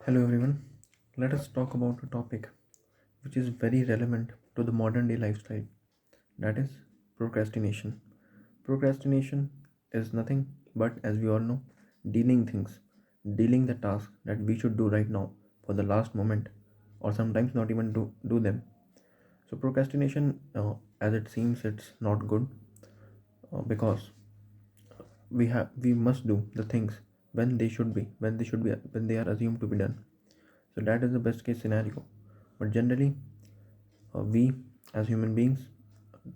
Hello everyone. Let us talk about a topic which is very relevant to the modern day lifestyle. That is procrastination. Procrastination is nothing but, as we all know, dealing the task that we should do right now for the last moment, or sometimes not even do them. So procrastination, as it seems, it's not good because we must do the things when they are assumed to be done. So that is the best case scenario. But generally, we as human beings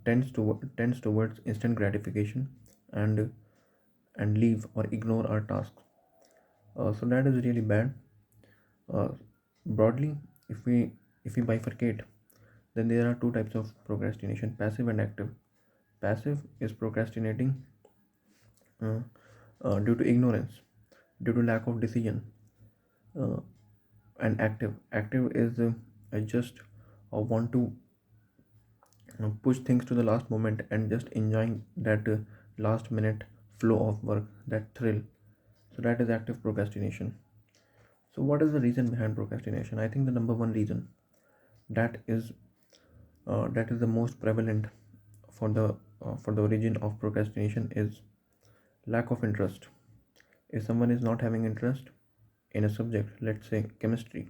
tends towards instant gratification and leave or ignore our tasks. So that is really bad. Uh, Broadly, if we bifurcate, then there are two types of procrastination: passive and active. Passive is procrastinating uh, due to ignorance, due to lack of decision, uh, and active is I just want to push things to the last moment and just enjoying that last minute flow of work, that thrill. So that is active procrastination. So what is the reason behind procrastination? I think the number one reason that is the most prevalent for the origin of procrastination is lack of interest. If someone is not having interest in a subject, let's say chemistry,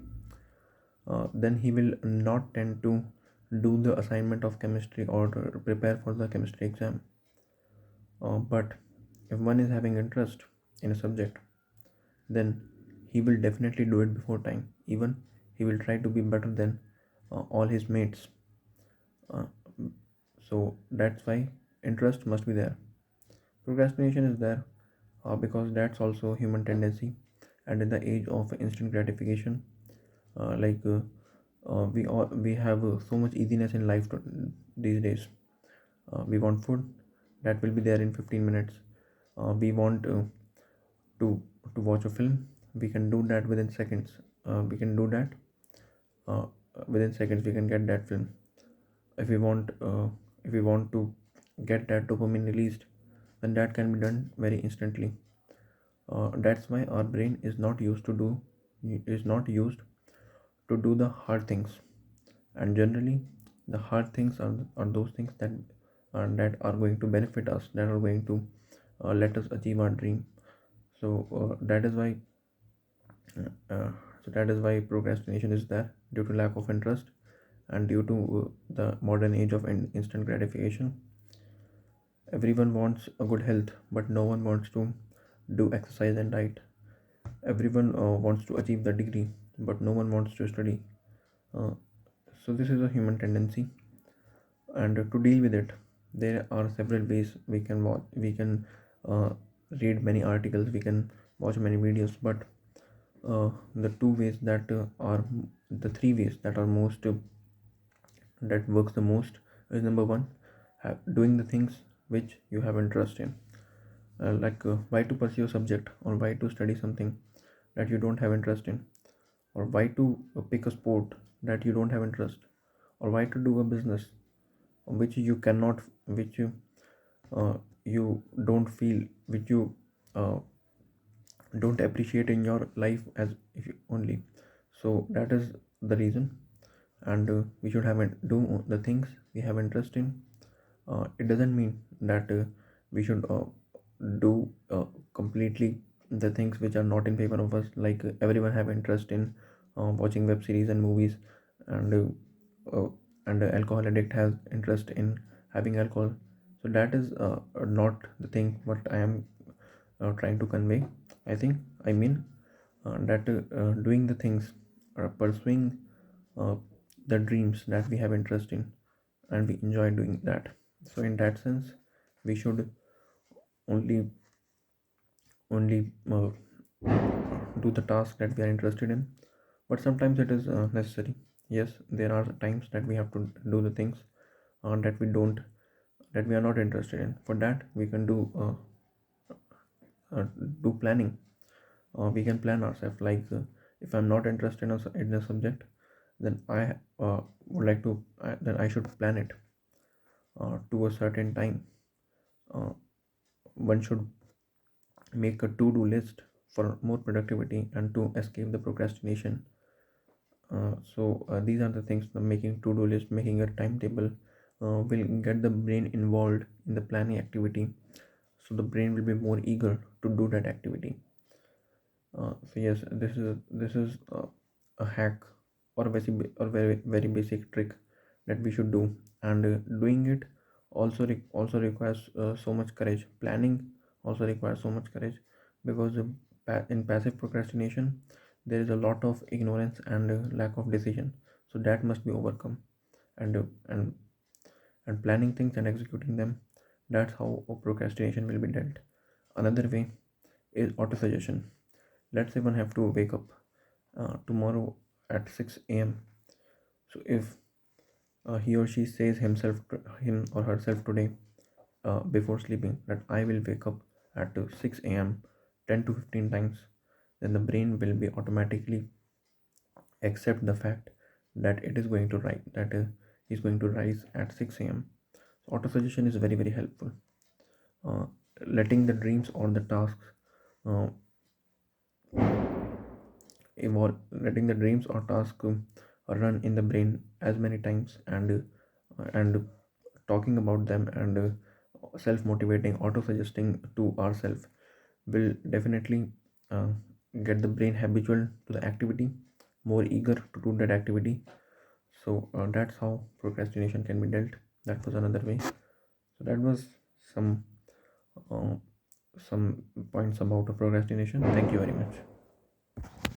then he will not tend to do the assignment of chemistry or prepare for the chemistry exam. But if one is having interest in a subject, then he will definitely do it before time. Even he will try to be better than all his mates. Uh, so that's why interest must be there. Procrastination is there because that's also human tendency. And in the age of instant gratification, we have so much easiness in life these days. We want food that will be there in 15 minutes. We want to watch a film. We can do that within seconds. We can do that uh, within seconds. We can get that film. If we want to get that dopamine released, then that can be done very instantly. That's why our brain is not used to do the hard things. And generally, the hard things are those things that are going to benefit us, that are going to let us achieve our dream. So that is why uh, procrastination is there, due to lack of interest and due to the modern age of instant gratification. Everyone wants a good health, but no one wants to do exercise and diet. Everyone wants to achieve the degree, but no one wants to study. uh, so this is a human tendency, and to deal with it, there are several ways we can watch. We can uh, read many articles, we can watch many videos, but the two ways that are the three ways that are most that works the most is: number one, doing the things which you have interest in. Why to pursue a subject, or why to study something that you don't have interest in, or why to pick a sport that you don't have interest, or why to do a business which you cannot which uh, you don't feel, which you uh, don't appreciate in your life as if you only. So that is the reason. And we should have do the things we have interest in. It doesn't mean that we should do completely the things which are not in favor of us, like everyone have interest in watching web series and movies, and uh, alcohol addict has interest in having alcohol. So that is not the thing what I am trying to convey. I mean that doing the things, pursuing uh, the dreams that we have interest in, and we enjoy doing that. So in that sense, we should only only do the task that we are interested in. But sometimes it is necessary. Yes, there are times that we have to do the things that we are not interested in. For that, we can do planning. We can plan ourselves, like if I'm not interested in a subject, then I would like to then I should plan it to a certain time. uh, One should make a to-do list for more productivity and to escape the procrastination. These are the things, the making to-do list, making a timetable will get the brain involved in the planning activity, so the brain will be more eager to do that activity. So yes, this is a hack or very basic trick that we should do, and doing it also requires so much courage. Planning also requires so much courage, because in passive procrastination there is a lot of ignorance and lack of decision, so that must be overcome. And and planning things and executing them, that's how procrastination will be dealt. Another way is auto suggestion. Let's say one have to wake up tomorrow at 6 a.m. So if he or she says him or herself today, before sleeping, that I will wake up at 6 a.m. 10 to 15 times, then the brain will be automatically accept the fact that it is going to rise, that is going to rise at 6 a.m. So auto suggestion is very helpful. uh, Letting the dreams or the tasks uh, evolve, letting the dreams or tasks run in the brain as many times, and talking about them, and self motivating, auto suggesting to ourselves will definitely uh, get the brain habitual to the activity, more eager to do that activity. That's how procrastination can be dealt. That was another way. So that was some uh, some points about procrastination. Thank you very much.